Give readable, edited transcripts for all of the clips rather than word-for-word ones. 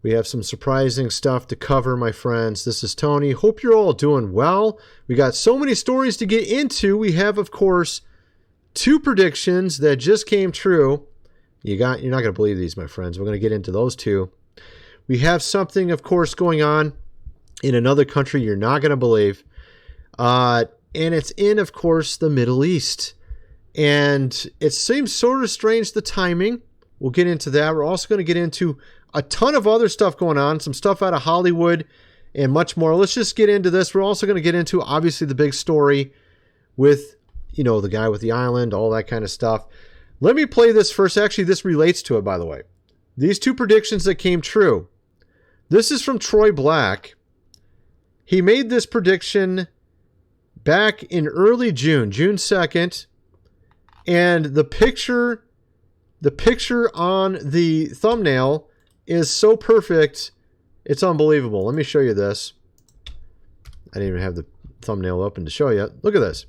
We have some surprising stuff to cover, my friends. This is Tony. Hope you're all doing well. We got so many stories to get into. We have, of course, 2 predictions that just came true. You're not going to believe these, my friends. We're going to get into those 2. We have something, of course, going on in another country you're not going to believe. And it's in, of course, the Middle East. And it seems sort of strange, the timing. We'll get into that. We're also going to get into a ton of other stuff going on, some stuff out of Hollywood and much more. Let's just get into this. We're also going to get into, obviously, the big story with, the guy with the island, all that kind of stuff. Let me play this first. Actually, this relates to it, by the way. These 2 predictions that came true. This is from Troy Black. He made this prediction back in early June 2nd. And the picture on the thumbnail is so perfect, it's unbelievable. Let me show you this. I didn't even have the thumbnail open to show you. Look at this.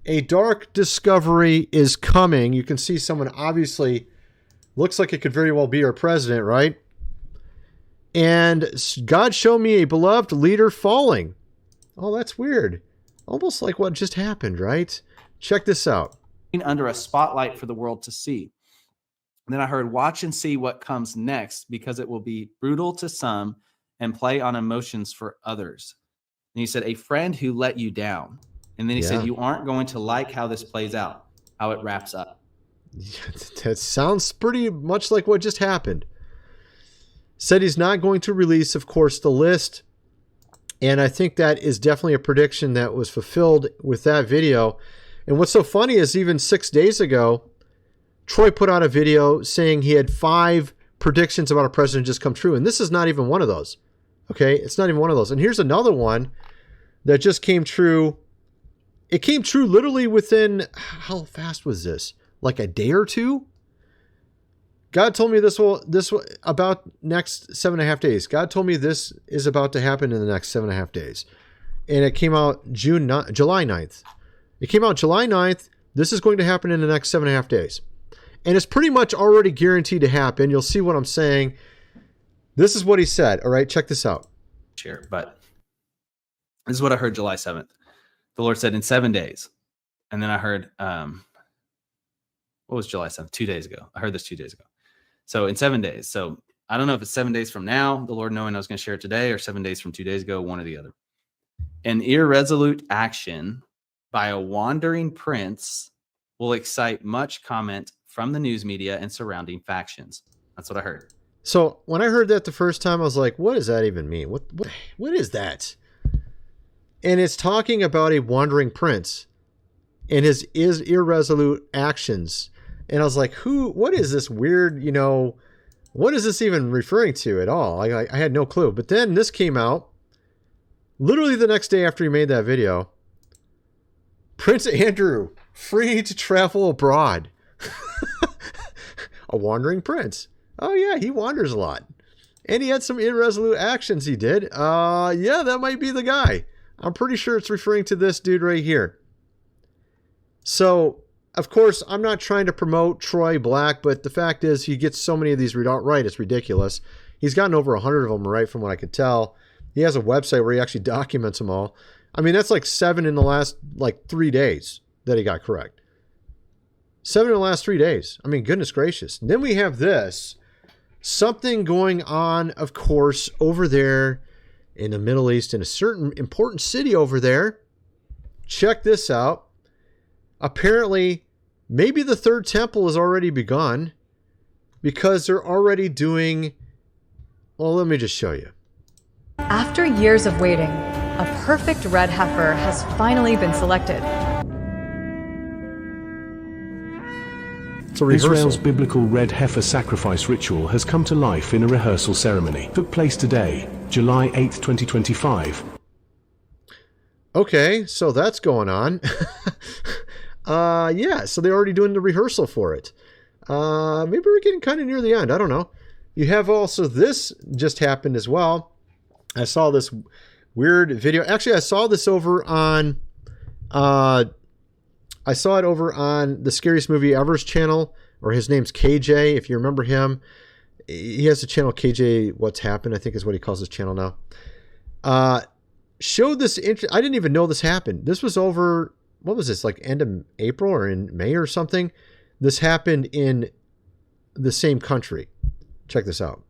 A dark discovery is coming. You can see someone obviously looks like it could very well be our president, right? And God showed me a beloved leader falling. Oh, that's weird. Almost like what just happened, right? Check this out. Under a spotlight for the world to see. And then I heard, watch and see what comes next, because it will be brutal to some and play on emotions for others. And he said, a friend who let you down. And then he said, you aren't going to like how this plays out, how it wraps up. That sounds pretty much like what just happened. Said he's not going to release, of course, the list. And I think that is definitely a prediction that was fulfilled with that video. And what's so funny is even 6 days ago, Troy put out a video saying he had 5 predictions about a president just come true. And this is not even one of those. Okay? It's not even one of those. And here's another one that just came true. It came true literally within, how fast was this? Like a day or 2? God told me this about next 7.5 days. God told me this is about to happen in the next 7.5 days. And it came out July 9th. It came out July 9th. This is going to happen in the next 7.5 days. And it's pretty much already guaranteed to happen. You'll see what I'm saying. This is what he said. All right, check this out. Sure, but this is what I heard July 7th. The Lord said in 7 days. And then I heard, what was July 7th? 2 days ago. I heard this 2 days ago. So in 7 days. So I don't know if it's 7 days from now, the Lord knowing I was going to share it today, or 7 days from 2 days ago, one or the other. An irresolute action by a wandering prince will excite much comment from the news media and surrounding factions. That's what I heard. So when I heard that the first time, I was like, what does that even mean? What is that? And it's talking about a wandering prince and his irresolute actions. And I was like, what is this weird, what is this even referring to at all? I had no clue. But then this came out literally the next day after he made that video. Prince Andrew, free to travel abroad. A wandering prince. Oh yeah, he wanders a lot. And he had some irresolute actions he did. Yeah, that might be the guy. I'm pretty sure it's referring to this dude right here. So, of course, I'm not trying to promote Troy Black, but the fact is he gets so many of these right. It's ridiculous. He's gotten over 100 of them right from what I could tell. He has a website where he actually documents them all. I mean, that's like 7 in the last 3 days that he got correct. 7 in the last 3 days. I mean, goodness gracious. And then we have this. Something going on, of course, over there in the Middle East, in a certain important city over there. Check this out. Apparently, maybe the third temple has already begun because they're already doing... Well, let me just show you. After years of waiting, a perfect red heifer has finally been selected. Israel's biblical red heifer sacrifice ritual has come to life in a rehearsal ceremony. Took place today, July 8th, 2025. Okay, so that's going on. Yeah, so they're already doing the rehearsal for it. Maybe we're getting kind of near the end. I don't know. You have also this just happened as well. I saw this weird video. Actually, I saw this over on... I saw it over on the Scariest Movie Ever's channel, or his name's KJ, if you remember him. he has a channel, KJ What's Happened, I think is what he calls his channel now. Showed this. I didn't even know this happened. This was over, what was this, like end of April or in May or something? This happened in the same country. Check this out.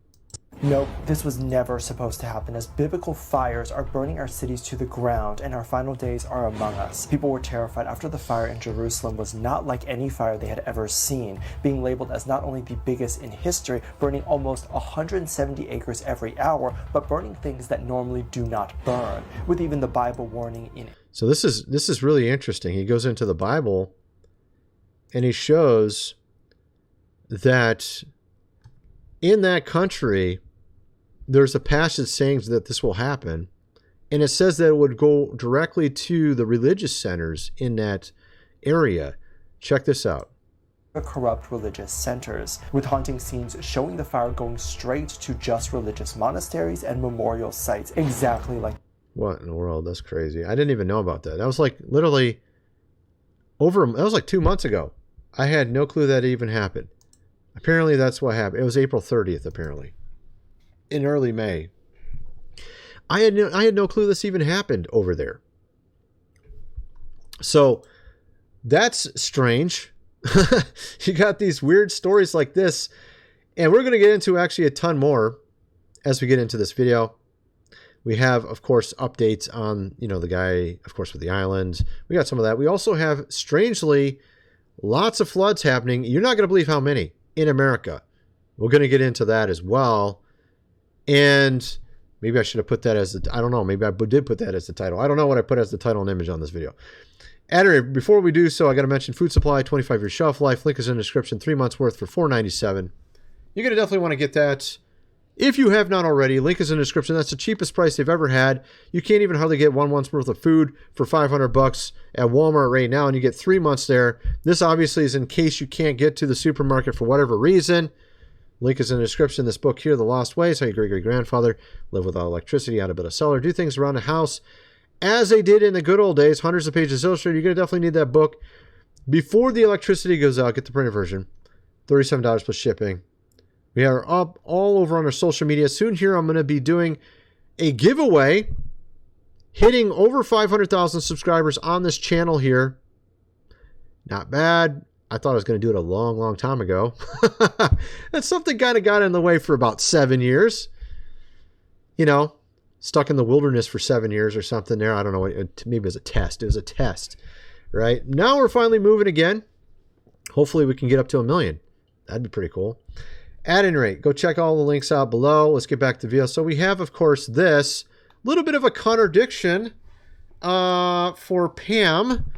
Nope, this was never supposed to happen, as biblical fires are burning our cities to the ground and our final days are among us. People were terrified after the fire in Jerusalem was not like any fire they had ever seen, being labeled as not only the biggest in history, burning almost 170 acres every hour, but burning things that normally do not burn, with even the Bible warning in it. So this is really interesting. He goes into the Bible and he shows that in that country, there's a passage saying that this will happen, and it says that it would go directly to the religious centers in that area. Check this out. Corrupt religious centers, with haunting scenes showing the fire going straight to just religious monasteries and memorial sites, exactly like... What in the world? That's crazy. I didn't even know about that. That was like literally that was like 2 months ago. I had no clue that even happened. Apparently that's what happened. It was April 30th, apparently. In early May. I had no clue this even happened over there. So that's strange. You got these weird stories like this, and we're going to get into actually a ton more as we get into this video. We have, of course, updates on, the guy, of course, with the islands. We got some of that. We also have, strangely, lots of floods happening. You're not going to believe how many in America. We're going to get into that as well. And maybe I should have put that as I don't know. Maybe I did put that as the title. I don't know what I put as the title and image on this video. Anyway, before we do so, I got to mention Food Supply, 25-year shelf life. Link is in the description. 3 months worth for $4.97. You're going to definitely want to get that if you have not already. Link is in the description. That's the cheapest price they've ever had. You can't even hardly get 1 month's worth of food for $500 at Walmart right now, and you get 3 months there. This obviously is in case you can't get to the supermarket for whatever reason. Link is in the description. This book here, The Lost Ways, how your great-great-grandfather lived without electricity, how to build a cellar, do things around the house as they did in the good old days. Hundreds of pages illustrated. You're going to definitely need that book before the electricity goes out. Get the printed version. $37 plus shipping. We are up all over on our social media. Soon here, I'm going to be doing a giveaway, hitting over 500,000 subscribers on this channel here. Not bad. I thought I was going to do it a long, long time ago. And something kind of got in the way for about 7 years. Stuck in the wilderness for 7 years or something there. I don't know. Maybe it was a test. It was a test, right? Now we're finally moving again. Hopefully we can get up to 1 million. That'd be pretty cool. At any rate, go check all the links out below. Let's get back to the video. So we have, of course, this little bit of a contradiction for Pam.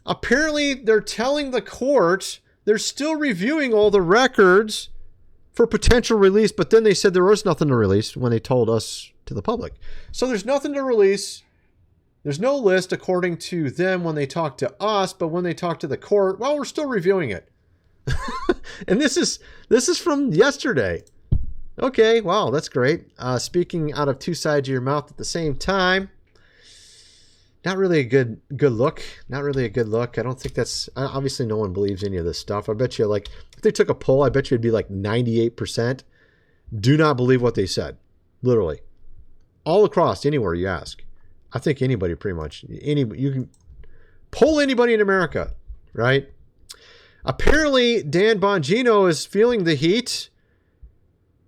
Apparently, they're telling the court they're still reviewing all the records for potential release, but then they said there was nothing to release when they told us to the public. So there's nothing to release. There's no list according to them when they talk to us, but when they talk to the court, well, we're still reviewing it. And this is from yesterday. Okay, wow, that's great. Speaking out of two sides of your mouth at the same time. Not really a good look. Not really a good look. I don't think that's... Obviously, no one believes any of this stuff. I bet you, if they took a poll, I bet you it'd be 98% do not believe what they said. Literally. All across, anywhere you ask. I think anybody pretty much... You can poll anybody in America, right? Apparently, Dan Bongino is feeling the heat.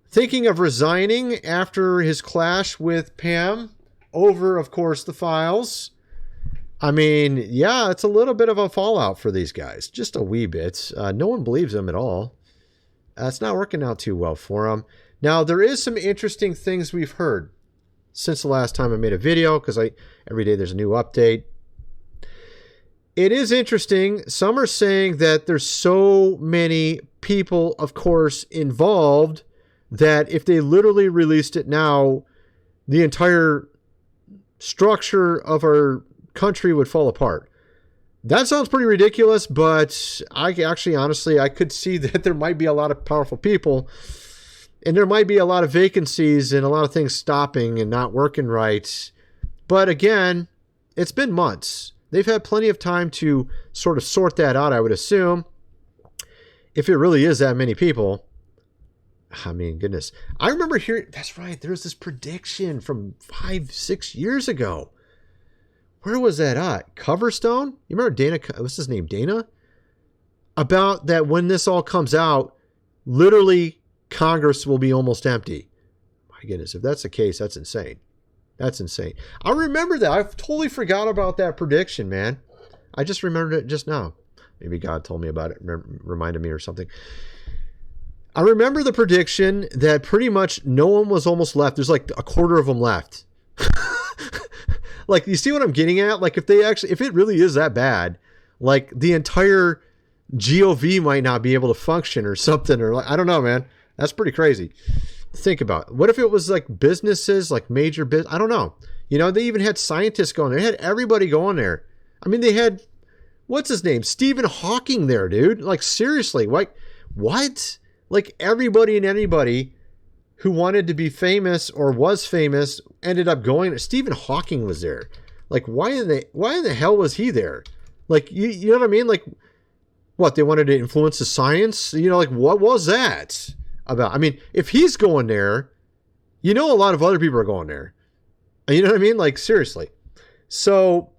Thinking of resigning after his clash with Pam over, of course, the files. I mean, yeah, it's a little bit of a fallout for these guys. Just a wee bit. No one believes them at all. It's not working out too well for them. Now, there is some interesting things we've heard since the last time I made a video, because every day there's a new update. It is interesting. Some are saying that there's so many people, of course, involved that if they literally released it now, the entire structure of our country would fall apart. That sounds pretty ridiculous, but I could see that there might be a lot of powerful people, and there might be a lot of vacancies and a lot of things stopping and not working right. But again, it's been months. They've had plenty of time to sort of sort that out, I would assume. If it really is that many people, I mean, goodness. I remember hearing, that's right, there was this prediction from 5-6 years ago. Where was that at? Coverstone? You remember Dana, what's his name, Dana? About that when this all comes out, literally Congress will be almost empty. My goodness, if that's the case, that's insane. That's insane. I remember that. I totally forgot about that prediction, man. I just remembered it just now. Maybe God told me about it, reminded me or something. I remember the prediction that pretty much no one was almost left. There's like a quarter of them left. Like, you see what I'm getting at? Like, if it really is that bad, like the entire GOV might not be able to function or something, or like, I don't know, man. That's pretty crazy. Think about it. What if it was like businesses, like major business? I don't know. You know, they even had scientists going there. They had everybody going there. I mean, they had, what's his name? Stephen Hawking there, dude. Like, seriously, like, what? Like, everybody and anybody who wanted to be famous or was famous ended up going. Stephen Hawking was there. Like, why in the hell was he there? Like, you know what I mean? Like, what, they wanted to influence the science? You know, like, what was that about? I mean, if he's going there, you know, a lot of other people are going there. You know what I mean? Like, seriously. So,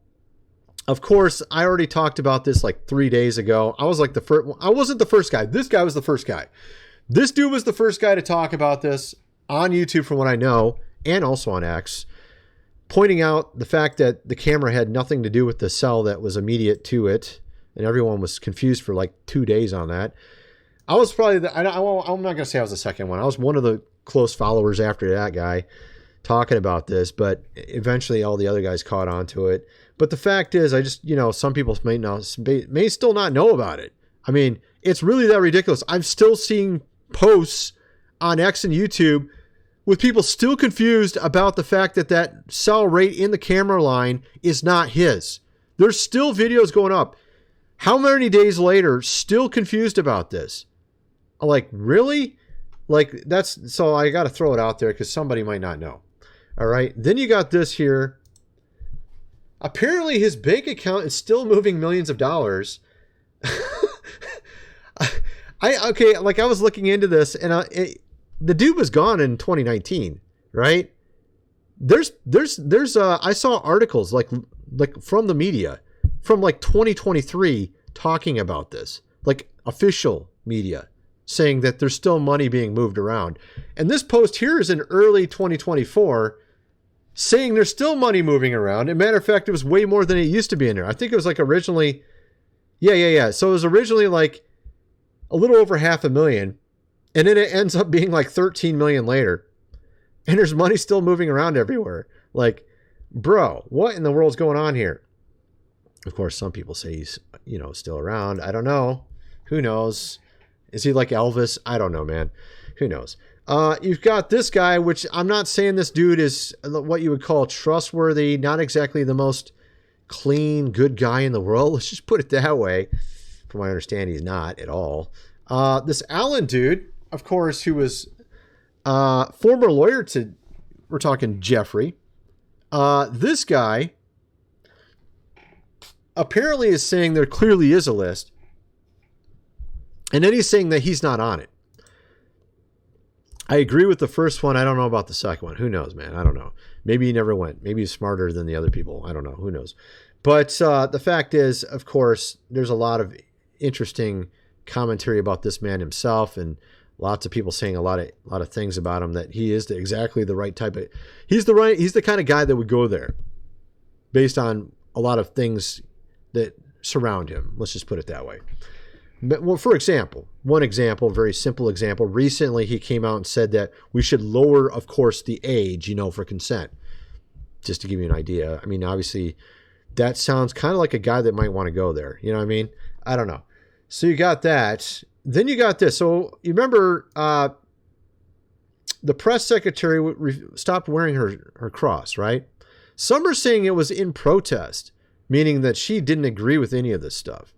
of course, I already talked about this like 3 days ago. I was like the first. I wasn't the first guy. This guy was the first guy. This dude was the first guy to talk about this on YouTube, from what I know, and also on X, pointing out the fact that the camera had nothing to do with the cell that was immediate to it, and everyone was confused for like 2 days on that. I was probably I'm not going to say I was the second one. I was one of the close followers after that guy talking about this, but eventually all the other guys caught on to it. But the fact is, I just, you know, some people may still not know about it. I mean, it's really that ridiculous. I'm still seeing posts on X and YouTube with people still confused about the fact that that cell right in the camera line is not his. There's still videos going up. How many days later, still confused about this? Like, really? Like, that's, so I got to throw it out there because somebody might not know. All right. Then you got this here. Apparently his bank account is still moving millions of dollars. I was looking into this, and the dude was gone in 2019, right? I saw articles like from the media from like 2023 talking about this, like official media saying that there's still money being moved around. And this post here is in early 2024 saying there's still money moving around. As a matter of fact, it was way more than it used to be in there. I think it was like originally, yeah. So it was originally like a little over $500,000, and then it ends up being like 13 million later, and there's money still moving around everywhere. Like, bro, what in the world's going on here? Of course, some people say he's, you know, still around. I don't know. Who knows? Is he like Elvis? I don't know, man. Who knows? You've got this guy, which I'm not saying this dude is what you would call trustworthy, not exactly the most clean, good guy in the world. Let's just put it that way. From my understanding, he's not at all. This Allen dude, of course, who was former lawyer to, we're talking Jeffrey. This guy apparently is saying there clearly is a list. And then he's saying that he's not on it. I agree with the first one. I don't know about the second one. Who knows, man? I don't know. Maybe he never went. Maybe he's smarter than the other people. I don't know. Who knows? But the fact is, of course, there's a lot of interesting commentary about this man himself, and lots of people saying a lot of things about him, that he is exactly the right type of, he's the kind of guy that would go there based on a lot of things that surround him. Let's just put it that way. But, well, for example, very simple example, recently he came out and said that we should lower, of course, the age, for consent. Just to give you an idea. I mean, obviously that sounds kind of like a guy that might want to go there. You know what I mean? I don't know. So you got that. Then you got this. So you remember the press secretary stopped wearing her cross, right? Some are saying it was in protest, meaning that she didn't agree with any of this stuff.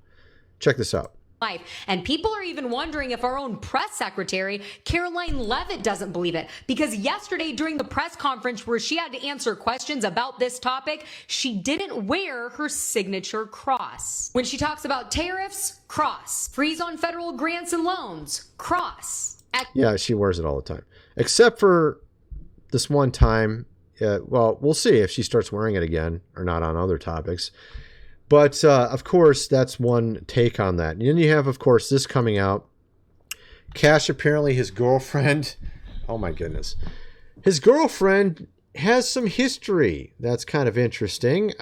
Check this out. Life. And people are even wondering if our own press secretary, Caroline Leavitt, doesn't believe it. Because yesterday during the press conference where she had to answer questions about this topic, she didn't wear her signature cross. When she talks about tariffs, cross. Freeze on federal grants and loans, cross. Yeah, she wears it all the time. Except for this one time. Well, we'll see if she starts wearing it again or not on other topics. But, of course, that's one take on that. And then you have, of course, this coming out. Cash, apparently his girlfriend, oh my goodness. His girlfriend has some history. That's kind of interesting.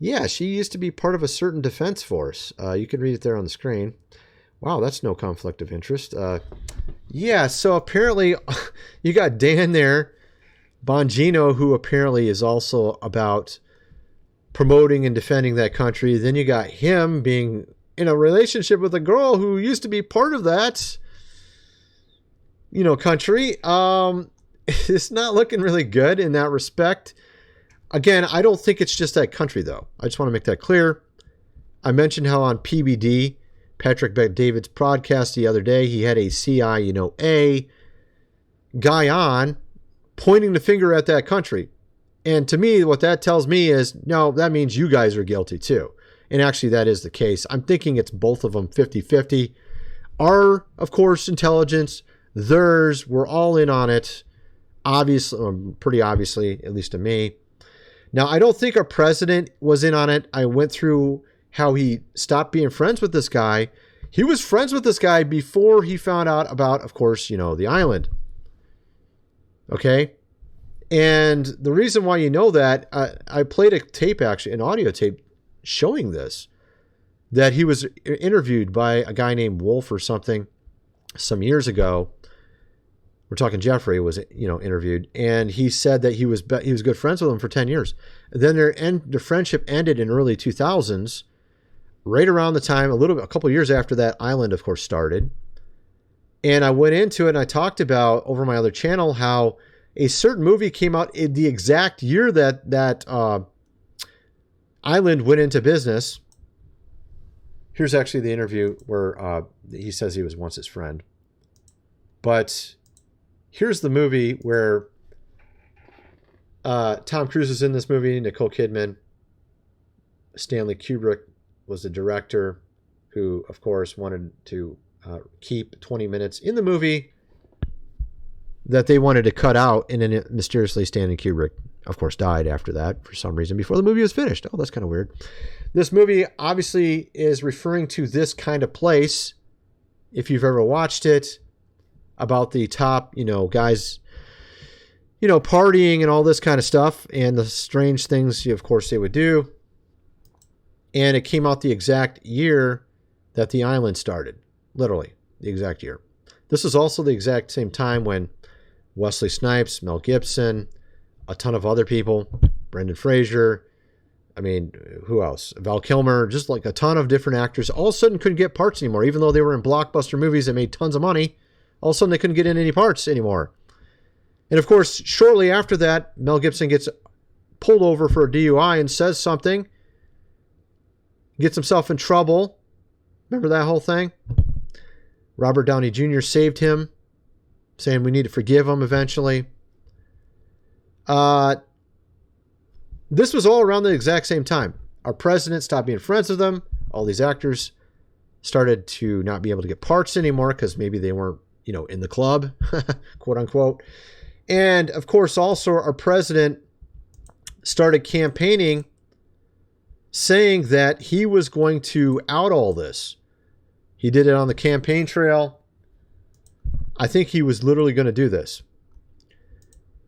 Yeah, she used to be part of a certain defense force. You can read it there on the screen. Wow, that's no conflict of interest. Yeah, so apparently you got Dan there, Bongino, who apparently is also about promoting and defending that country. Then you got him being in a relationship with a girl who used to be part of that, country. It's not looking really good in that respect. Again, I don't think it's just that country, though. I just want to make that clear. I mentioned how on PBD, Patrick Bet-David's podcast the other day, he had a CIA, guy on pointing the finger at that country. And to me, what that tells me is, no, that means you guys are guilty too. And actually, that is the case. I'm thinking it's both of them 50-50. Our, of course, intelligence, theirs, we're all in on it. Obviously, pretty obviously, at least to me. Now, I don't think our president was in on it. I went through how he stopped being friends with this guy. He was friends with this guy before he found out about, of course, the island. Okay? And the reason why you know that, I played a tape, actually, an audio tape showing this, that he was interviewed by a guy named Wolf or something some years ago. We're talking Jeffrey was, interviewed, and he said that he was good friends with him for 10 years. Then their friendship ended in early 2000s, right around the time, a couple of years after that island, of course, started. And I went into it and I talked about over my other channel how a certain movie came out in the exact year that island went into business. Here's actually the interview where he says he was once his friend. But here's the movie where Tom Cruise is in this movie, Nicole Kidman. Stanley Kubrick was the director who, of course, wanted to keep 20 minutes in the movie that they wanted to cut out, and then mysteriously Stanley Kubrick, of course, died after that for some reason before the movie was finished. Oh, that's kind of weird. This movie obviously is referring to this kind of place. If you've ever watched it, about the top, guys, partying and all this kind of stuff and the strange things, of course, they would do. And it came out the exact year that the island started. Literally, the exact year. This is also the exact same time when Wesley Snipes, Mel Gibson, a ton of other people, Brendan Fraser, who else? Val Kilmer, just like a ton of different actors, all of a sudden couldn't get parts anymore, even though they were in blockbuster movies that made tons of money. All of a sudden, they couldn't get in any parts anymore. And of course, shortly after that, Mel Gibson gets pulled over for a DUI and says something, gets himself in trouble. Remember that whole thing? Robert Downey Jr. saved him, saying we need to forgive him eventually. This was all around the exact same time. Our president stopped being friends with them. All these actors started to not be able to get parts anymore because maybe they weren't, in the club, quote unquote. And of course, also our president started campaigning saying that he was going to out all this. He did it on the campaign trail. I think he was literally going to do this.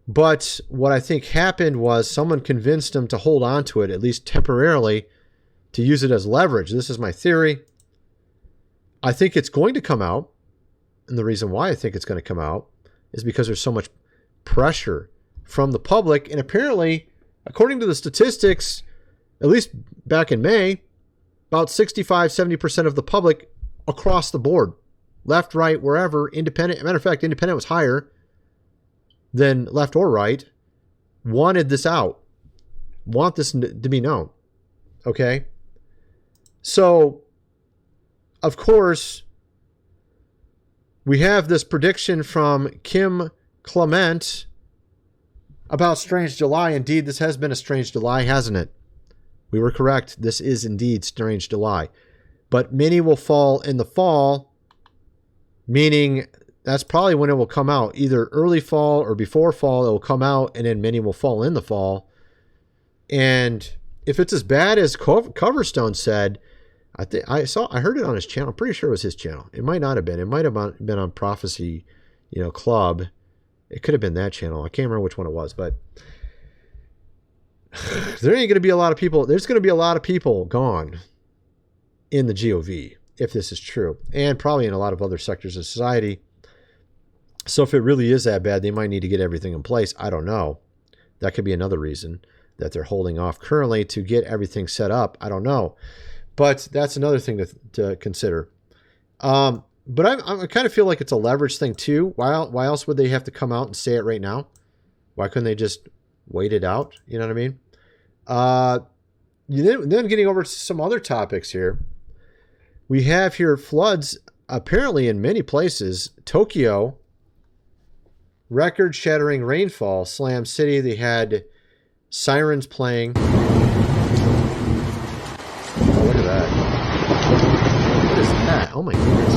But what I think happened was someone convinced him to hold on to it, at least temporarily, to use it as leverage. This is my theory. I think it's going to come out. And the reason why I think it's going to come out is because there's so much pressure from the public. And apparently, according to the statistics, at least back in May, about 65-70% of the public across the board, left, right, wherever, independent. Matter of fact, independent was higher than left or right, wanted this out, want this to be known. Okay? So, of course, we have this prediction from Kim Clement about Strange July. Indeed, this has been a Strange July, hasn't it? We were correct. This is indeed Strange July. But many will fall in the fall. meaning that's probably when it will come out, either early fall or before fall. It will come out, and then many will fall in the fall. And if it's as bad as Coverstone said, I heard it on his channel. I'm pretty sure it was his channel. It might not have been. It might have been on Prophecy, Club. It could have been that channel. I can't remember which one it was, but there ain't going to be a lot of people. There's going to be a lot of people gone in the GOV if this is true, and probably in a lot of other sectors of society. So if it really is that bad, they might need to get everything in place. I don't know. That could be another reason that they're holding off currently to get everything set up. I don't know. But that's another thing to consider. But I kind of feel like it's a leverage thing too. Why else would they have to come out and say it right now? Why couldn't they just wait it out? You know what I mean? Then getting over to some other topics here. We have here floods apparently in many places. Tokyo, record-shattering rainfall, Slam City. They had sirens playing. Oh, look at that. What is that? Oh my goodness.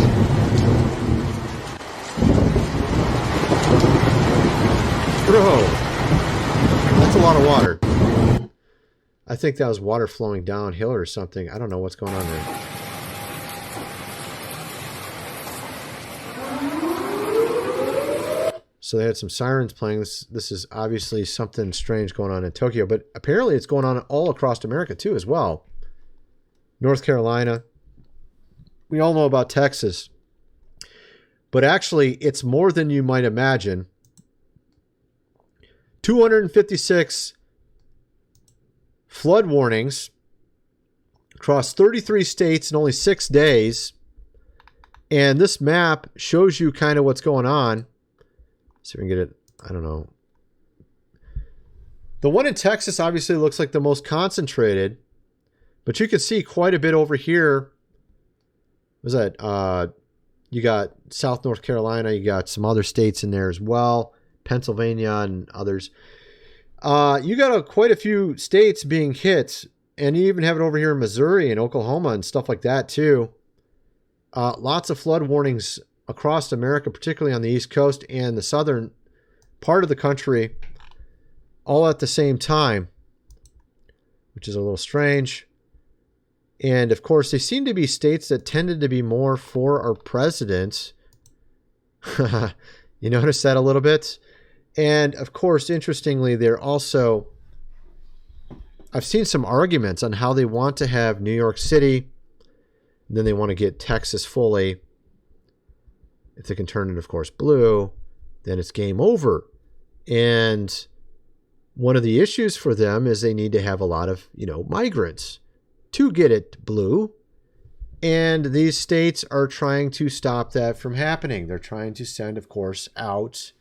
Bro, that's a lot of water. I think that was water flowing downhill or something. I don't know what's going on there. So they had some sirens playing. This is obviously something strange going on in Tokyo, but apparently it's going on all across America too as well. North Carolina. We all know about Texas. But actually, it's more than you might imagine. 256 flood warnings across 33 states in only 6 days. And this map shows you kind of what's going on. See if we can get it. I don't know. The one in Texas obviously looks like the most concentrated. But you can see quite a bit over here. What was that? You got South North Carolina. You got some other states in there as well. Pennsylvania and others. You got quite a few states being hit. And you even have it over here in Missouri and Oklahoma and stuff like that too. Lots of flood warnings across America, particularly on the East Coast and the southern part of the country, all at the same time, which is a little strange. And of course, they seem to be states that tended to be more for our president. You notice that a little bit? And of course, interestingly, they're also, I've seen some arguments on how they want to have New York City, and then they want to get Texas fully. If they can turn it, of course, blue, then it's game over. And one of the issues for them is they need to have a lot of, migrants to get it blue. And these states are trying to stop that from happening. They're trying to send, of course, out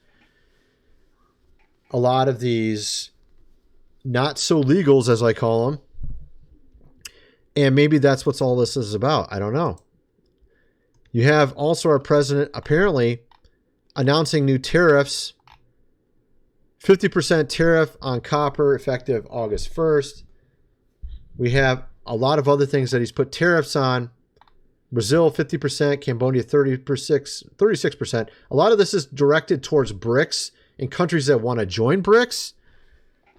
a lot of these not so legals, as I call them. And maybe that's what all this is about. I don't know. You have also our president apparently announcing new tariffs. 50% tariff on copper effective August 1st. We have a lot of other things that he's put tariffs on. Brazil, 50%. Cambodia, 36%. A lot of this is directed towards BRICS and countries that want to join BRICS,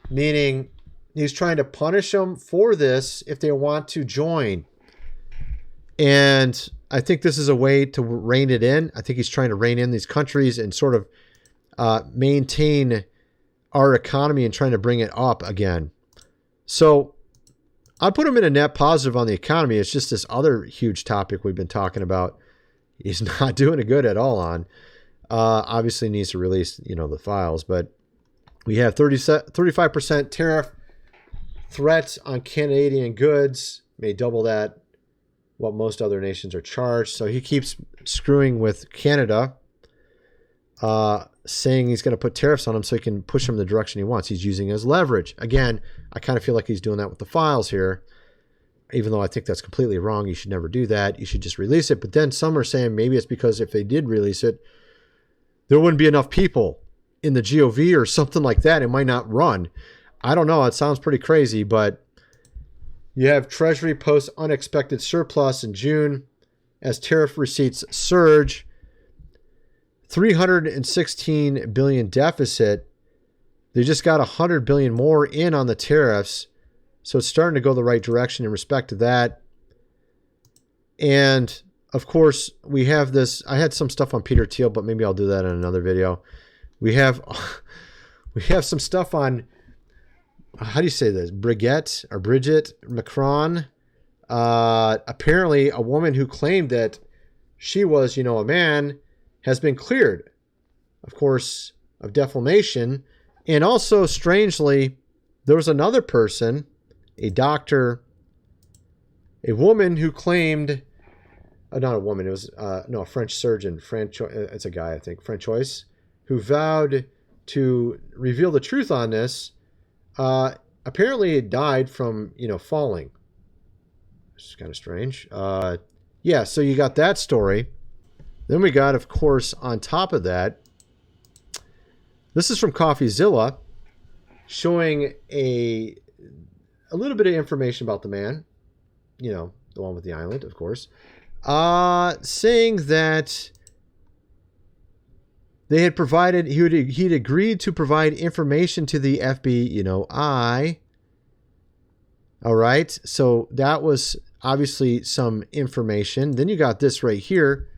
meaning he's trying to punish them for this if they want to join. And I think this is a way to rein it in. I think he's trying to rein in these countries and sort of maintain our economy and trying to bring it up again. So I put him in a net positive on the economy. It's just this other huge topic we've been talking about. He's not doing it good at all on. Obviously needs to release, the files, but we have 35% tariff threats on Canadian goods, may double that what most other nations are charged. So he keeps screwing with Canada, saying he's going to put tariffs on them so he can push them the direction he wants. He's using it as leverage. Again, I kind of feel like he's doing that with the files here, even though I think that's completely wrong. You should never do that. You should just release it. But then some are saying maybe it's because if they did release it, there wouldn't be enough people in the GOV or something like that. It might not run. I don't know. It sounds pretty crazy, but you have Treasury posts unexpected surplus in June as tariff receipts surge. $316 billion deficit. They just got $100 billion more in on the tariffs. So it's starting to go the right direction in respect to that. And of course, we have this. I had some stuff on Peter Thiel, but maybe I'll do that in another video. We have some stuff on, how do you say this? Brigitte Macron. Apparently a woman who claimed that she was, a man, has been cleared, of course, of defamation. And also, strangely, there was another person, a doctor, a woman who claimed, not a woman, it was, a French surgeon, it's a guy, I think, Francois, who vowed to reveal the truth on this. Apparently it died from, falling. It's kind of strange. Yeah, so you got that story. Then we got, of course, on top of that, this is from CoffeeZilla, showing a little bit of information about the man, the one with the island, of course, saying that they had provided, he'd agreed to provide information to the FBI. All right, so that was obviously some information. Then you got this right here.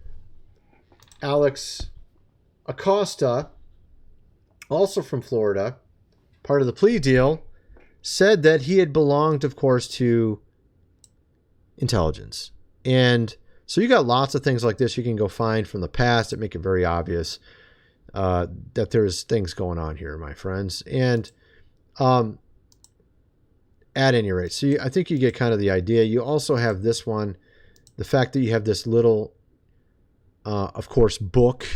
Alex Acosta, also from Florida, part of the plea deal, said that he had belonged, of course, to intelligence. And so you got lots of things like this you can go find from the past that make it very obvious that there's things going on here, my friends. And at any rate, so I think you get kind of the idea. You also have this one, the fact that you have this little, of course, book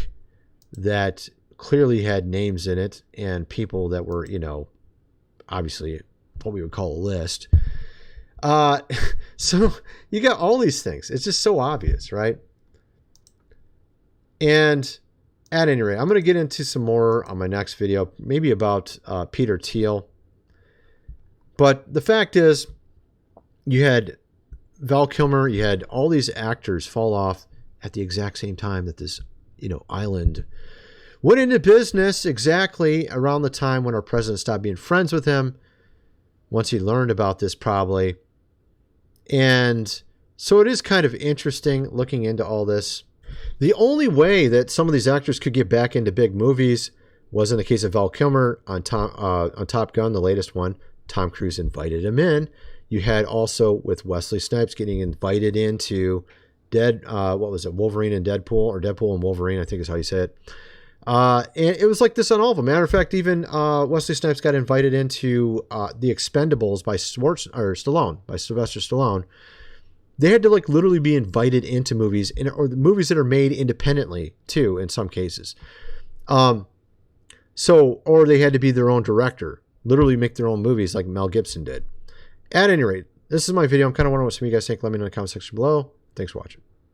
that clearly had names in it and people that were, obviously what we would call a list. So you got all these things. It's just so obvious, right? And at any rate, I'm going to get into some more on my next video, maybe about Peter Thiel. But the fact is, you had Val Kilmer, you had all these actors fall off at the exact same time that this, island went into business, exactly around the time when our president stopped being friends with him, once he learned about this probably. And so it is kind of interesting looking into all this. The only way that some of these actors could get back into big movies was in the case of Val Kilmer on Top Gun, the latest one. Tom Cruise invited him in. You had also with Wesley Snipes getting invited into Wolverine and Deadpool, or Deadpool and Wolverine, I think is how you say it. And it was like this on all of them. Matter of fact, even Wesley Snipes got invited into The Expendables by Sylvester Stallone. They had to literally be invited into movies, or the movies that are made independently too, in some cases. Or they had to be their own director, literally make their own movies like Mel Gibson did. At any rate, this is my video. I'm kind of wondering what some of you guys think. Let me know in the comment section below. Thanks for watching.